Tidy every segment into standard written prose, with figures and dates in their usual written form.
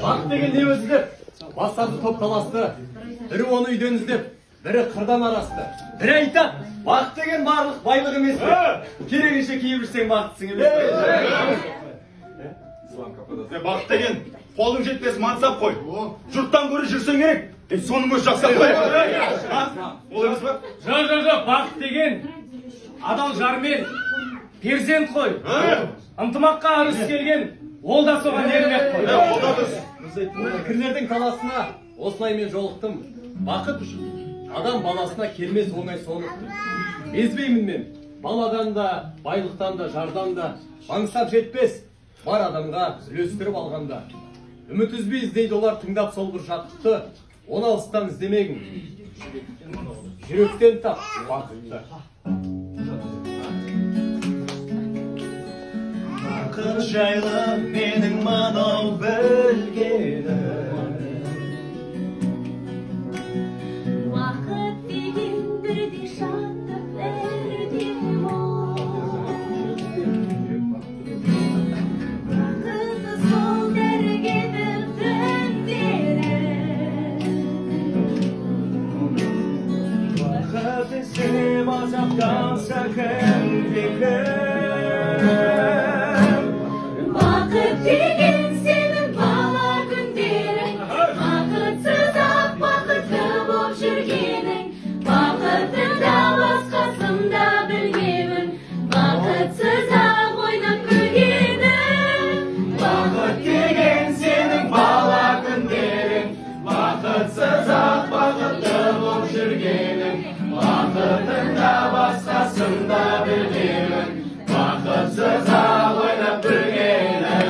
Bak деген не өзі деп, бастарды топ таласты. Бірі оны үйден іздеп, бірі қырдан арасты. Бірі айтады, бақ деген барлық байлық емес пе? Керегінше киіп жүрсең бақыттысың емес пе? Бақ деген қолың жетпес мансап қой. Жұрттан көрі жүрсең керек. Соның өзі жақсап қой. Ол емес пе? Жоқ, бақыт деген адал жармен, перзент қой. Ынтымаққа арыз келген, ол да соған ермек қой. Ол да дұрыс. Пікірлердің таласына осылай мен жолықтым. Бақыт адам баласына келмес оңай сонықты. Безбеймін мен, баладан да, байлықтан да, жардан да, маңсап жетпес, бар адамға үлестіріп алғанда. Үміт үзбей іздейді олар тыңдап сол бір жатықты, оны алыстан іздемегін. Жүректен тап бақытты. Бақыт жайлы менің мынау білгенім. Бақыт деген бірдей шаттық бердім бақытты сол дәрігеді түндері Бақыт іздеп азаптанса кімде-кім. Бақыт деген сенің бала күндерің, бақытсыз-ақ бақытты боп жүргенің, бақытында басқасында білмеуін, бақытсыз-ақ ойнап күлгенің. Бақыт деген сенің бала күндерің, бақытсыз-ақ бақытты боп жүргенің, бақытында басқасында білмеуін, бақытсыз-ақ ойнап күлгенің.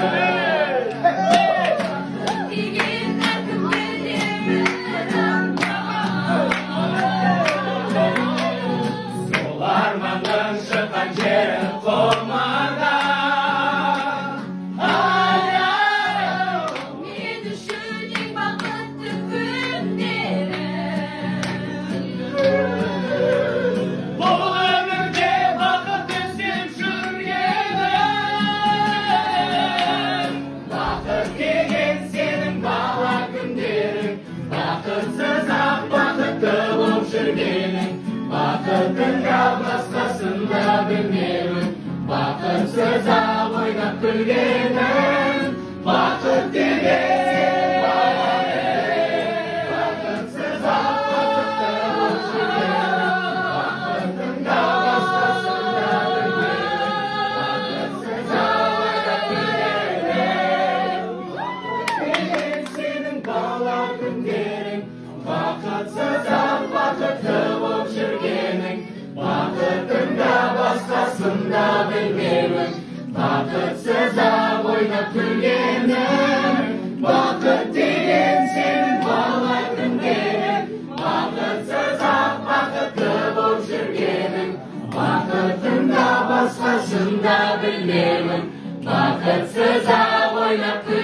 Деген әркім білемін, Сол арманның шыққан жері қомада. мен үшін ең бақытты күндері. Бұл өмірде бақыт іздеп жүргенім. Бақыт деген сенің бала күндерің, бақытсыз-ақ бақытты боп жүргенің, бақытында басқасында білмеуін, бақытсыз-ақ ойнап күлгенің. Бақыт деген сенің бала күндерің, бақытсыз-ақ бақытты боп жүргенің, бақытында басқасында білмеуін, бақытсыз-ақ ойнап күлгенің. Деген сенің бала күндерің, бақытсыз-ақ бақытты боп жүргенің, бақытында басқасында білмеуін, бақытсыз-ақ ойнап күлгенің. Бақыт деген сенің бала күндерің, бақытсыз-ақ бақытты боп жүргенің, бақытында басқасында білмеуін, бақытсыз-ақ ойнап күлгенің.